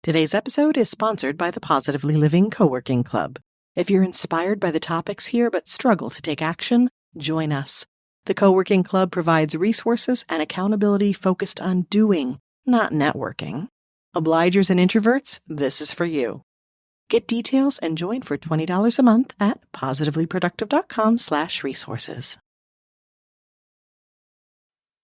Today's episode is sponsored by the Positively Living Co-working Club. If you're inspired by the topics here but struggle to take action, join us. The Co-working Club provides resources and accountability focused on doing, not networking. Obligers and introverts, this is for you. Get details and join for $20 a month at positivelyproductive.com/resources.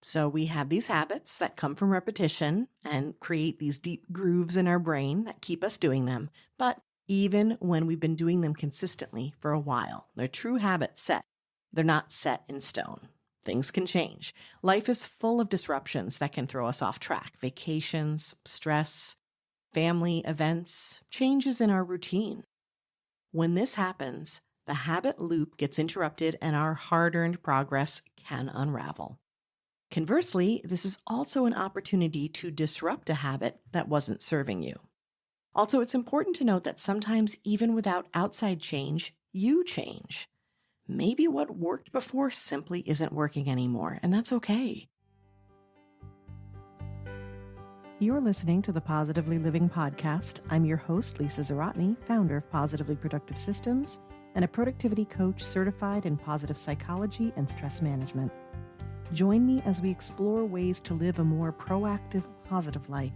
So we have these habits that come from repetition and create these deep grooves in our brain that keep us doing them. But even when we've been doing them consistently for a while, they're true habits set. They're not set in stone. Things can change. Life is full of disruptions that can throw us off track. Vacations, stress, family events, changes in our routine. When this happens, the habit loop gets interrupted and our hard-earned progress can unravel. Conversely, this is also an opportunity to disrupt a habit that wasn't serving you. Also, it's important to note that sometimes even without outside change, you change. Maybe what worked before simply isn't working anymore, and that's okay. You're listening to the Positively Living podcast. I'm your host, Lisa Zaratny, founder of Positively Productive Systems and a productivity coach certified in positive psychology and stress management. Join me as we explore ways to live a more proactive, positive life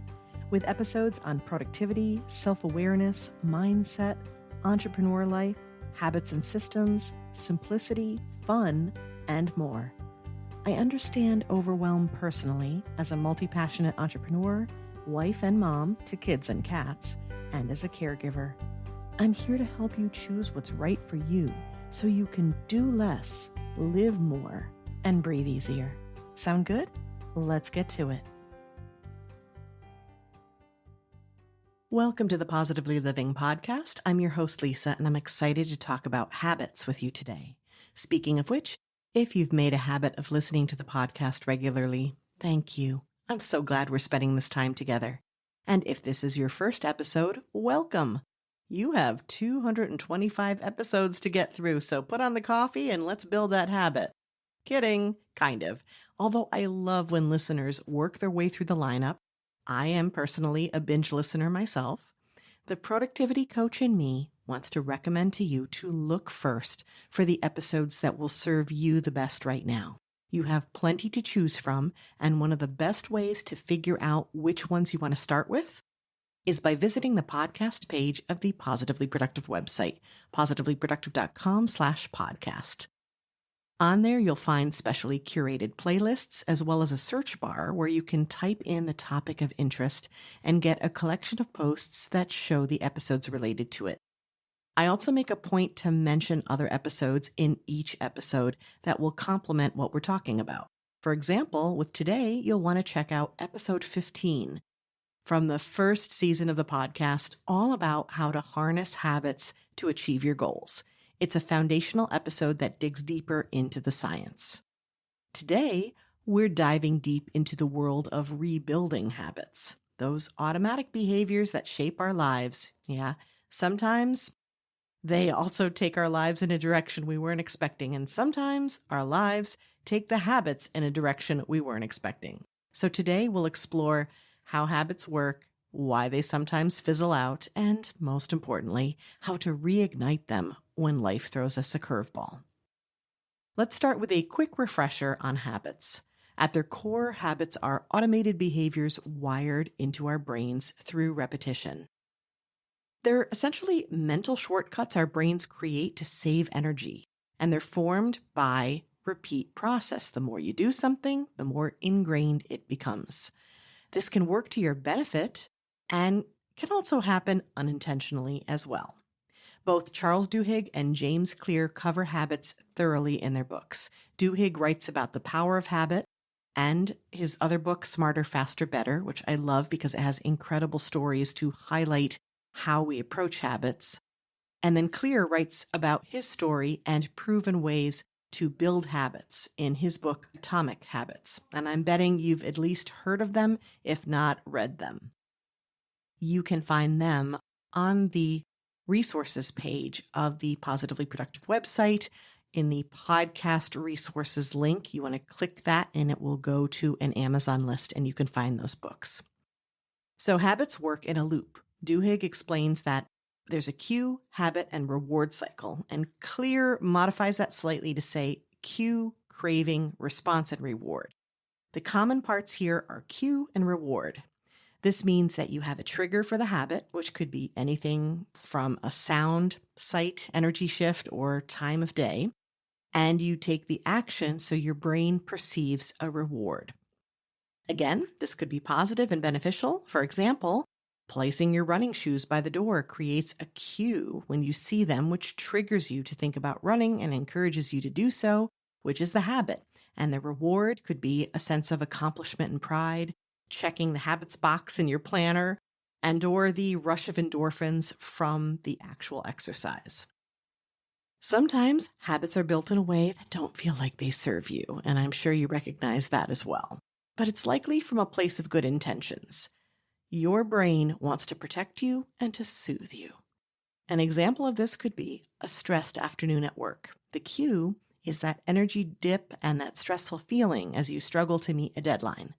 with episodes on productivity, self-awareness, mindset, entrepreneur life, habits and systems, simplicity, fun, and more. I understand overwhelm personally as a multi-passionate entrepreneur, wife and mom to kids and cats, and as a caregiver. I'm here to help you choose what's right for you so you can do less, live more, and breathe easier. Sound good? Let's get to it. Welcome to the Positively Living podcast. I'm your host, Lisa, and I'm excited to talk about habits with you today. Speaking of which, if you've made a habit of listening to the podcast regularly, thank you. I'm so glad we're spending this time together. And if this is your first episode, welcome. You have 225 episodes to get through, so put on the coffee and let's build that habit. Kidding, kind of. Although I love when listeners work their way through the lineup. I am personally a binge listener myself. The productivity coach in me wants to recommend to you to look first for the episodes that will serve you the best right now. You have plenty to choose from, and one of the best ways to figure out which ones you want to start with is by visiting the podcast page of the Positively Productive website, positivelyproductive.com/podcast. On there, you'll find specially curated playlists as well as a search bar where you can type in the topic of interest and get a collection of posts that show the episodes related to it. I also make a point to mention other episodes in each episode that will complement what we're talking about. For example, with today, you'll want to check out episode 15 from the first season of the podcast, all about how to harness habits to achieve your goals. It's a foundational episode that digs deeper into the science. Today, we're diving deep into the world of rebuilding habits, those automatic behaviors that shape our lives. Yeah, sometimes they also take our lives in a direction we weren't expecting, and sometimes our lives take the habits in a direction we weren't expecting. So today, we'll explore how habits work, why they sometimes fizzle out, and most importantly, how to reignite them when life throws us a curveball. Let's start with a quick refresher on habits. At their core, habits are automated behaviors wired into our brains through repetition. They're essentially mental shortcuts our brains create to save energy, and they're formed by repeat process. The more you do something, the more ingrained it becomes. This can work to your benefit and can also happen unintentionally as well. Both Charles Duhigg and James Clear cover habits thoroughly in their books. Duhigg writes about the power of habit, and his other book, Smarter, Faster, Better, which I love because it has incredible stories to highlight how we approach habits. And then Clear writes about his story and proven ways to build habits in his book, Atomic Habits. And I'm betting you've at least heard of them, if not read them. You can find them on the resources page of the Positively Productive website. In the podcast resources link, you want to click that and it will go to an Amazon list and you can find those books. So habits work in a loop. Duhigg explains that there's a cue, habit, and reward cycle, and Clear modifies that slightly to say cue, craving, response, and reward. The common parts here are cue and reward. This means that you have a trigger for the habit, which could be anything from a sound, sight, energy shift, or time of day, and you take the action so your brain perceives a reward. Again, this could be positive and beneficial. For example, placing your running shoes by the door creates a cue when you see them, which triggers you to think about running and encourages you to do so, which is the habit. And the reward could be a sense of accomplishment and pride, checking the habits box in your planner, and or the rush of endorphins from the actual exercise. Sometimes habits are built in a way that don't feel like they serve you, and I'm sure you recognize that as well. But it's likely from a place of good intentions. Your brain wants to protect you and to soothe you. An example of this could be a stressed afternoon at work. The cue is that energy dip and that stressful feeling as you struggle to meet a deadline.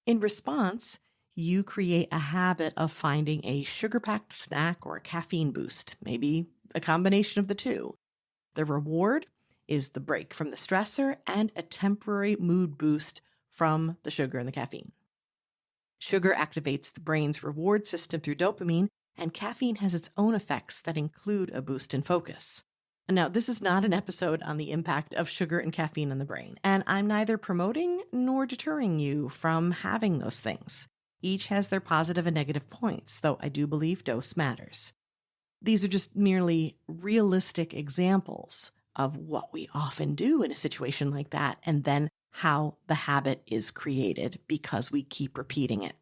In response, you create a habit of finding a sugar-packed snack or a caffeine boost, maybe a combination of the two. The reward is the break from the stressor and a temporary mood boost from the sugar and the caffeine. Sugar activates the brain's reward system through dopamine, and caffeine has its own effects that include a boost in focus. Now, this is not an episode on the impact of sugar and caffeine on the brain, and I'm neither promoting nor deterring you from having those things. Each has their positive and negative points, though I do believe dose matters. These are just merely realistic examples of what we often do in a situation like that, and then how the habit is created because we keep repeating it.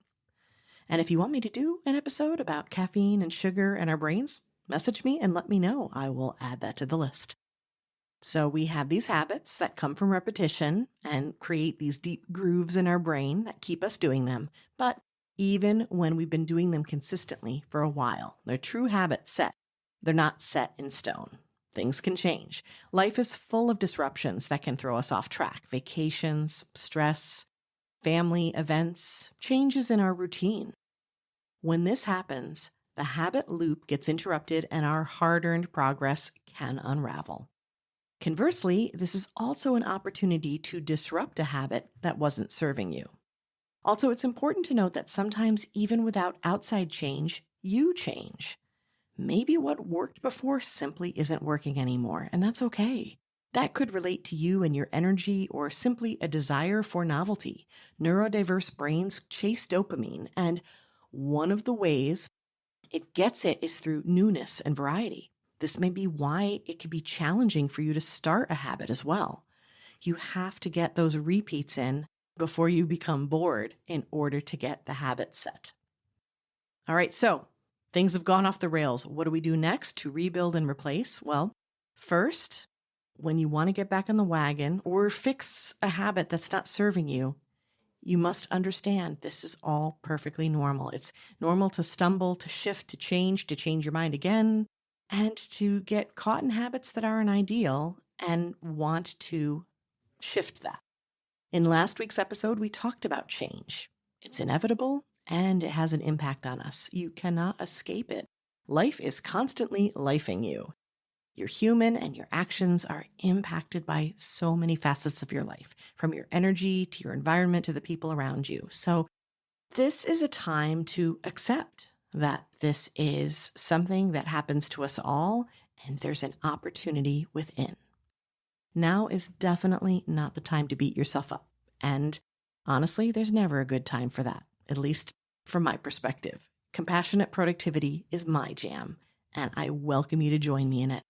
And if you want me to do an episode about caffeine and sugar and our brains, message me and let me know. I will add that to the list. So we have these habits that come from repetition and create these deep grooves in our brain that keep us doing them. But even when we've been doing them consistently for a while, they're true habits set. They're not set in stone. Things can change. Life is full of disruptions that can throw us off track. Vacations, stress, family events, changes in our routine. When this happens, the habit loop gets interrupted and our hard-earned progress can unravel. Conversely, this is also an opportunity to disrupt a habit that wasn't serving you. Also, it's important to note that sometimes even without outside change, you change. Maybe what worked before simply isn't working anymore, and that's okay. That could relate to you and your energy or simply a desire for novelty. Neurodiverse brains chase dopamine, and one of the ways it gets it is through newness and variety. This may be why it can be challenging for you to start a habit as well. You have to get those repeats in before you become bored in order to get the habit set. All right, so things have gone off the rails. What do we do next to rebuild and replace? Well, first, when you want to get back on the wagon or fix a habit that's not serving you, you must understand this is all perfectly normal. It's normal to stumble, to shift, to change your mind again, and to get caught in habits that aren't ideal and want to shift that. In last week's episode, we talked about change. It's inevitable and it has an impact on us. You cannot escape it. Life is constantly lifing you. You're human and your actions are impacted by so many facets of your life, from your energy to your environment to the people around you. So this is a time to accept that this is something that happens to us all and there's an opportunity within. Now is definitely not the time to beat yourself up. And honestly, there's never a good time for that, at least from my perspective. Compassionate productivity is my jam, and I welcome you to join me in it.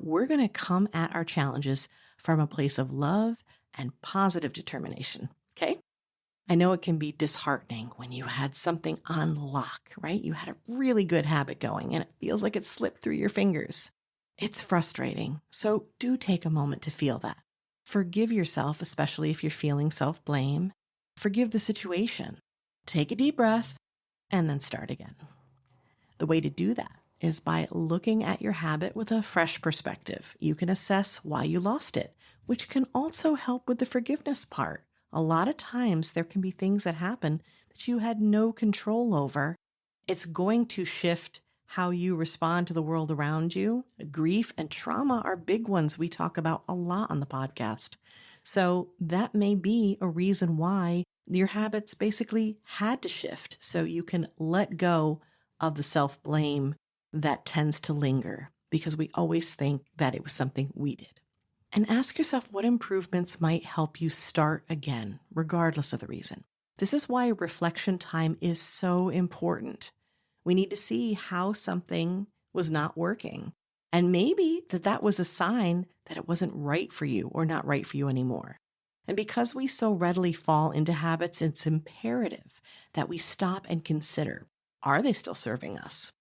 We're going to come at our challenges from a place of love and positive determination, okay? I know it can be disheartening when you had something on lock, right? You had a really good habit going and it feels like it slipped through your fingers. It's frustrating, so do take a moment to feel that. Forgive yourself, especially if you're feeling self-blame. Forgive the situation. Take a deep breath and then start again. The way to do that is by looking at your habit with a fresh perspective. You can assess why you lost it, which can also help with the forgiveness part. A lot of times there can be things that happen that you had no control over, It's going to shift how you respond to the world around you. Grief and trauma are big ones we talk about a lot on the podcast. So that may be a reason why your habits basically had to shift so you can let go of the self-blame that tends to linger because we always think that it was something we did. And ask yourself what improvements might help you start again, regardless of the reason. This is why reflection time is so important. We need to see how something was not working. And maybe that was a sign that it wasn't right for you or not right for you anymore. And because we so readily fall into habits, it's imperative that we stop and consider, are they still serving us?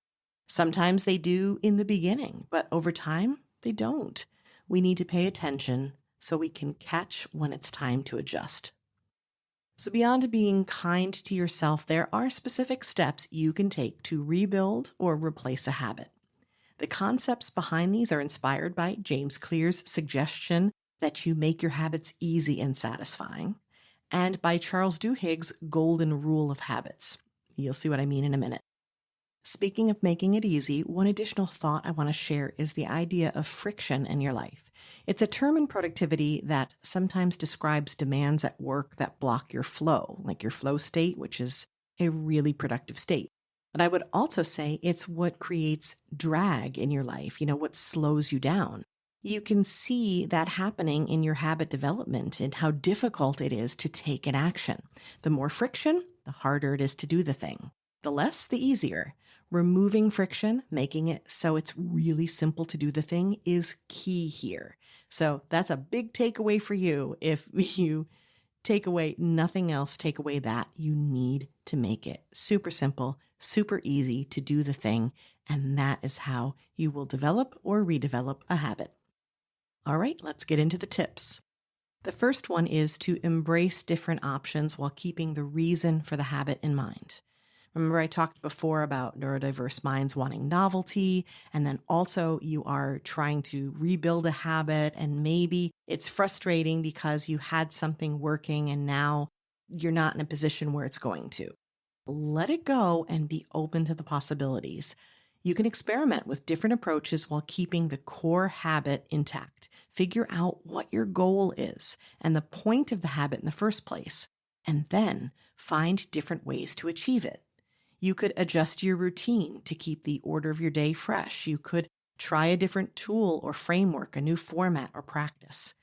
Sometimes they do in the beginning, but over time, they don't. We need to pay attention so we can catch when it's time to adjust. So beyond being kind to yourself, there are specific steps you can take to rebuild or replace a habit. The concepts behind these are inspired by James Clear's suggestion that you make your habits easy and satisfying, and by Charles Duhigg's golden rule of habits. You'll see what I mean in a minute. Speaking of making it easy, one additional thought I want to share is the idea of friction in your life. It's a term in productivity that sometimes describes demands at work that block your flow, like your flow state, which is a really productive state. But I would also say it's what creates drag in your life, what slows you down. You can see that happening in your habit development and how difficult it is to take an action. The more friction, the harder it is to do the thing. The less, the easier. Removing friction, making it so it's really simple to do the thing is key here. So that's a big takeaway for you. If you take away nothing else, take away that. You need to make it super simple, super easy to do the thing. And that is how you will develop or redevelop a habit. All right, let's get into the tips. The first one is to embrace different options while keeping the reason for the habit in mind. Remember, I talked before about neurodiverse minds wanting novelty, and then also you are trying to rebuild a habit, and maybe it's frustrating because you had something working and now you're not in a position where it's going to. Let it go and be open to the possibilities. You can experiment with different approaches while keeping the core habit intact. Figure out what your goal is and the point of the habit in the first place, and then find different ways to achieve it. You could adjust your routine to keep the order of your day fresh. You could try a different tool or framework, a new format or practice.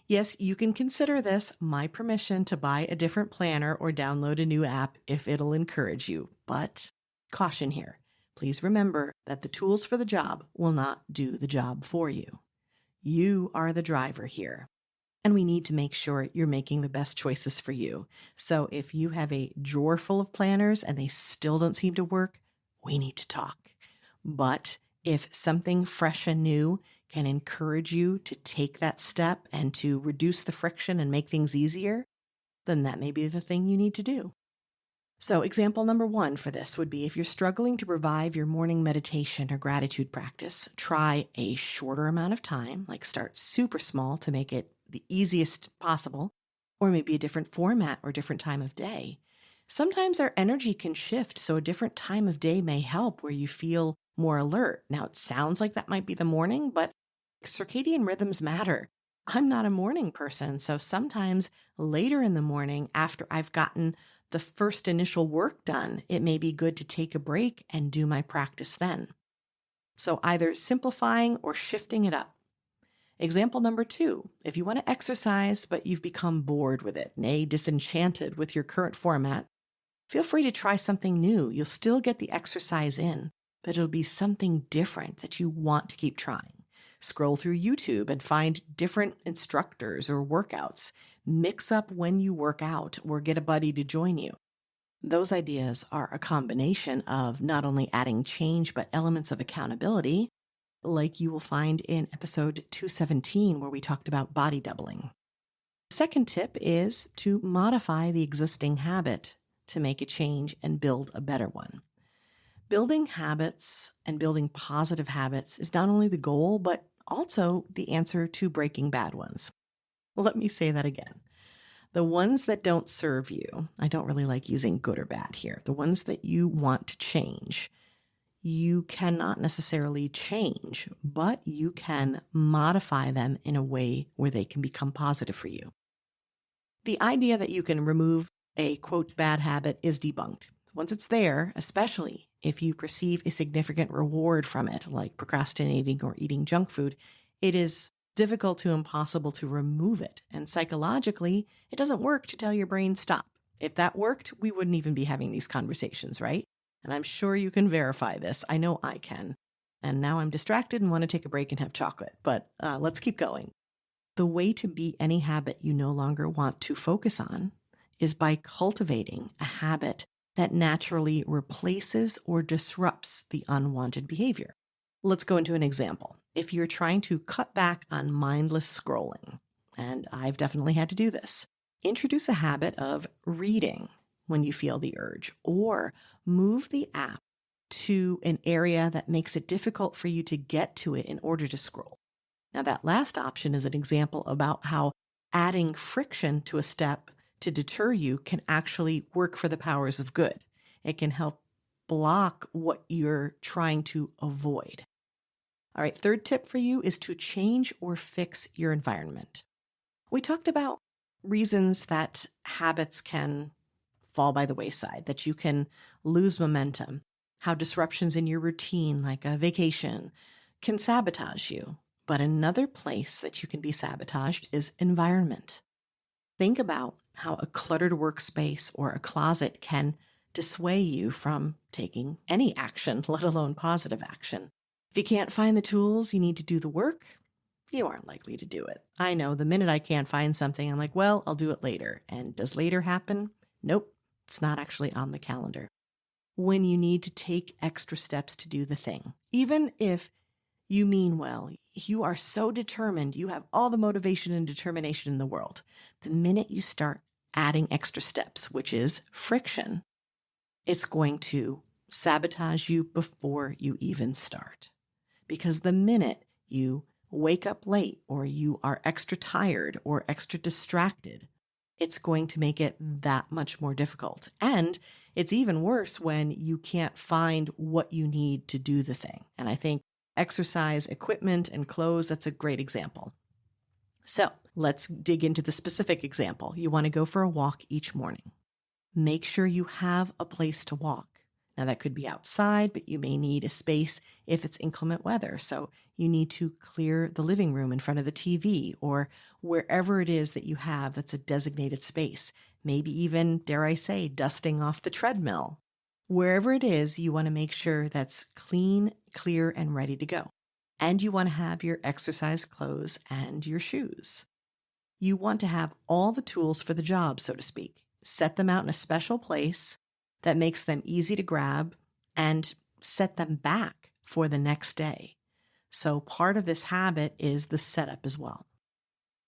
Yes, you can consider this my permission to buy a different planner or download a new app if it'll encourage you. But caution here. Please remember that the tools for the job will not do the job for you. You are the driver here. And we need to make sure you're making the best choices for you. So if you have a drawer full of planners and they still don't seem to work, we need to talk. But if something fresh and new can encourage you to take that step and to reduce the friction and make things easier, then that may be the thing you need to do. So example number 1 for this would be if you're struggling to revive your morning meditation or gratitude practice, try a shorter amount of time, like start super small to make it the easiest possible, or maybe a different format or different time of day. Sometimes our energy can shift, so a different time of day may help where you feel more alert. Now, it sounds like that might be the morning, but circadian rhythms matter. I'm not a morning person, so sometimes later in the morning, after I've gotten the first initial work done, it may be good to take a break and do my practice then. So either simplifying or shifting it up. Example number 2, if you want to exercise, but you've become bored with it, nay, disenchanted with your current format, feel free to try something new. You'll still get the exercise in, but it'll be something different that you want to keep trying. Scroll through YouTube and find different instructors or workouts. Mix up when you work out or get a buddy to join you. Those ideas are a combination of not only adding change, but elements of accountability, like you will find in episode 217, where we talked about body doubling. The second tip is to modify the existing habit to make a change and build a better one. Building habits and building positive habits is not only the goal, but also the answer to breaking bad ones. Let me say that again. The ones that don't serve you, I don't really like using good or bad here. The ones that you want to change, you cannot necessarily change, but you can modify them in a way where they can become positive for you. The idea that you can remove a quote bad habit is debunked. Once it's there, especially if you perceive a significant reward from it, like procrastinating or eating junk food, it is difficult to impossible to remove it. And psychologically, it doesn't work to tell your brain stop. If that worked, we wouldn't even be having these conversations, right? And I'm sure you can verify this. I know I can. And now I'm distracted and want to take a break and have chocolate, but let's keep going. The way to beat any habit you no longer want to focus on is by cultivating a habit that naturally replaces or disrupts the unwanted behavior. Let's go into an example. If you're trying to cut back on mindless scrolling, and I've definitely had to do this, introduce a habit of reading when you feel the urge, or move the app to an area that makes it difficult for you to get to it in order to scroll. Now, that last option is an example about how adding friction to a step to deter you can actually work for the powers of good. It can help block what you're trying to avoid. All right, third tip for you is to change or fix your environment. We talked about reasons that habits can fall by the wayside, that you can lose momentum, how disruptions in your routine, like a vacation, can sabotage you. But another place that you can be sabotaged is environment. Think about how a cluttered workspace or a closet can dissuade you from taking any action, let alone positive action. If you can't find the tools you need to do the work, you aren't likely to do it. I know the minute I can't find something, I'm like, well, I'll do it later. And does later happen? Nope, it's not actually on the calendar. When you need to take extra steps to do the thing, even if you mean well, you are so determined, you have all the motivation and determination in the world. The minute you start adding extra steps, which is friction, it's going to sabotage you before you even start. Because the minute you wake up late or you are extra tired or extra distracted, it's going to make it that much more difficult. And it's even worse when you can't find what you need to do the thing. And I think exercise equipment and clothes, that's a great example. So let's dig into the specific example. You want to go for a walk each morning. Make sure you have a place to walk. Now that could be outside, but you may need a space if it's inclement weather. So you need to clear the living room in front of the TV or wherever it is that you have that's a designated space. Maybe even, dare I say, dusting off the treadmill. Wherever it is, you want to make sure that's clean, clear, and ready to go. And you want to have your exercise clothes and your shoes. You want to have all the tools for the job, so to speak. Set them out in a special place that makes them easy to grab and set them back for the next day. So part of this habit is the setup as well.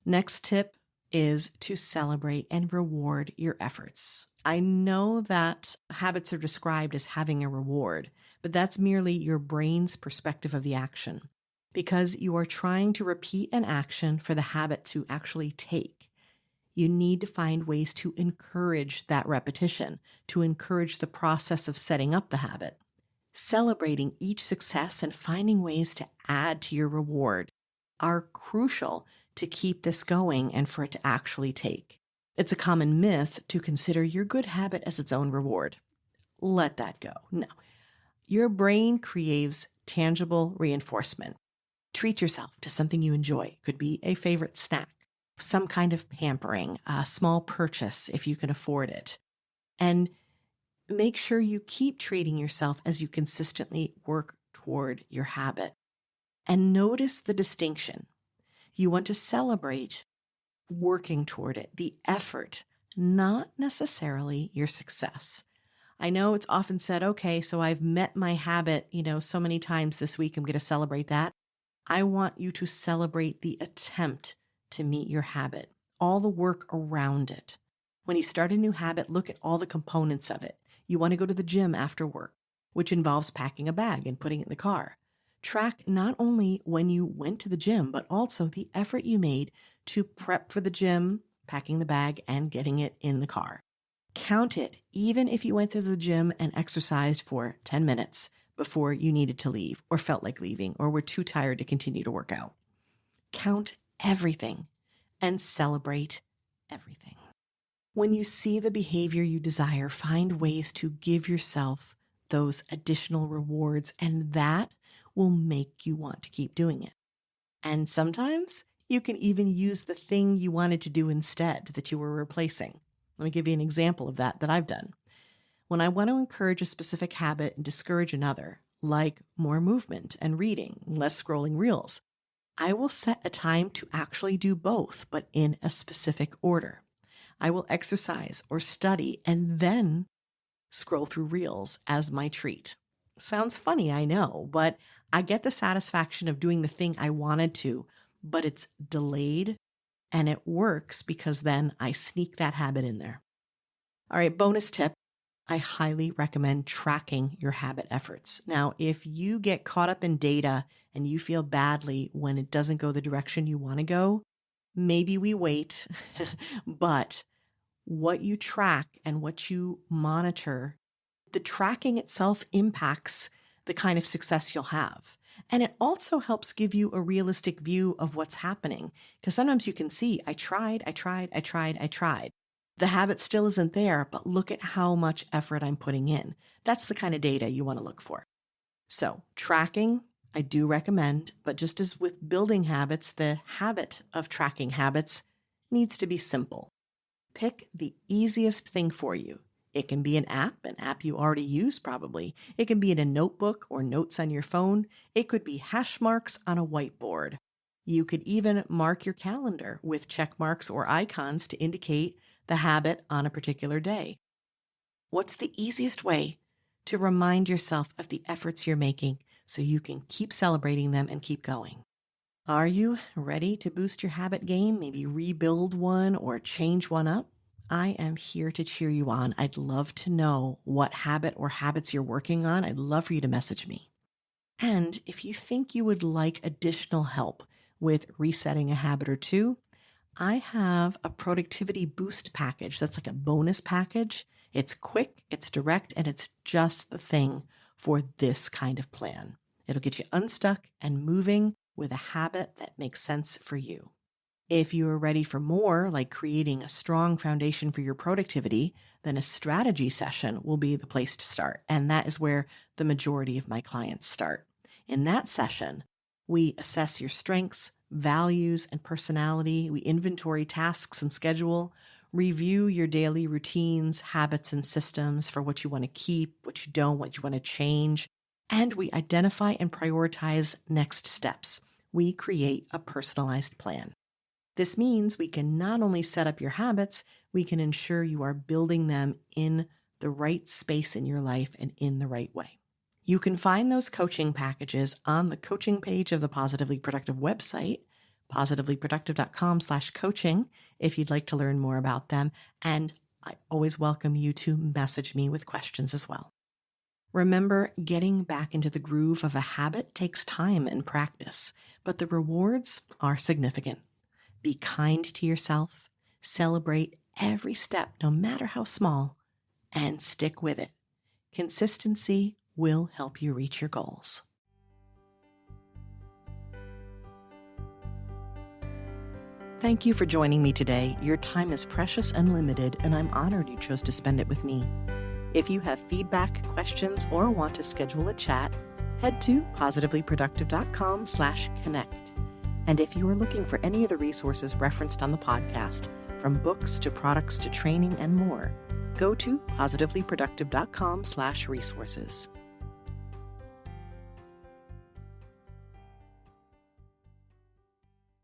Next tip is to celebrate and reward your efforts. I know that habits are described as having a reward, but that's merely your brain's perspective of the action, because you are trying to repeat an action for the habit to actually take. You need to find ways to encourage that repetition, to encourage the process of setting up the habit. Celebrating each success and finding ways to add to your reward are crucial to keep this going and for it to actually take. It's a common myth to consider your good habit as its own reward. Let that go. No. Your brain craves tangible reinforcement. Treat yourself to something you enjoy. It could be a favorite snack, some kind of pampering, a small purchase if you can afford it. And make sure you keep treating yourself as you consistently work toward your habit. And notice the distinction. You want to celebrate working toward it, the effort, not necessarily your success. I know it's often said, okay, so I've met my habit, so many times this week, I'm going to celebrate that. I want you to celebrate the attempt to meet your habit, all the work around it. When you start a new habit, look at all the components of it. You want to go to the gym after work, which involves packing a bag and putting it in the car. Track not only when you went to the gym, but also the effort you made to prep for the gym, packing the bag and getting it in the car. Count it, even if you went to the gym and exercised for 10 minutes before you needed to leave or felt like leaving or were too tired to continue to work out. Count everything and celebrate everything. When you see the behavior you desire, find ways to give yourself those additional rewards, and that will make you want to keep doing it. And sometimes you can even use the thing you wanted to do instead that you were replacing. Let me give you an example of that I've done. When I want to encourage a specific habit and discourage another, like more movement and reading, less scrolling reels, I will set a time to actually do both, but in a specific order. I will exercise or study and then scroll through reels as my treat. Sounds funny, I know, but I get the satisfaction of doing the thing I wanted to, but it's delayed and it works because then I sneak that habit in there. All right, bonus tip. I highly recommend tracking your habit efforts. Now, if you get caught up in data and you feel badly when it doesn't go the direction you want to go, maybe we wait, but what you track and what you monitor, the tracking itself impacts the kind of success you'll have. And it also helps give you a realistic view of what's happening. Because sometimes you can see, I tried. The habit still isn't there, but look at how much effort I'm putting in. That's the kind of data you want to look for. So tracking, I do recommend, but just as with building habits, the habit of tracking habits needs to be simple. Pick the easiest thing for you. It can be an app you already use probably. It can be in a notebook or notes on your phone. It could be hash marks on a whiteboard. You could even mark your calendar with check marks or icons to indicate the habit on a particular day. What's the easiest way to remind yourself of the efforts you're making so you can keep celebrating them and keep going? Are you ready to boost your habit game, maybe rebuild one or change one up? I am here to cheer you on. I'd love to know what habit or habits you're working on. I'd love for you to message me. And if you think you would like additional help with resetting a habit or two, I have a productivity boost package that's like a bonus package. It's quick, it's direct, and it's just the thing for this kind of plan. It'll get you unstuck and moving with a habit that makes sense for you. If you are ready for more, like creating a strong foundation for your productivity, then a strategy session will be the place to start. And that is where the majority of my clients start. In that session, we assess your strengths, values, and personality. We inventory tasks and schedule, review your daily routines, habits, and systems for what you want to keep, what you don't, what you want to change. And we identify and prioritize next steps. We create a personalized plan. This means we can not only set up your habits, we can ensure you are building them in the right space in your life and in the right way. You can find those coaching packages on the coaching page of the Positively Productive website, positivelyproductive.com/coaching, if you'd like to learn more about them. And I always welcome you to message me with questions as well. Remember, getting back into the groove of a habit takes time and practice, but the rewards are significant. Be kind to yourself, celebrate every step, no matter how small, and stick with it. Consistency will help you reach your goals. Thank you for joining me today. Your time is precious and limited, and I'm honored you chose to spend it with me. If you have feedback, questions, or want to schedule a chat, head to positivelyproductive.com/connect. And if you are looking for any of the resources referenced on the podcast, from books to products to training and more, go to positivelyproductive.com/resources.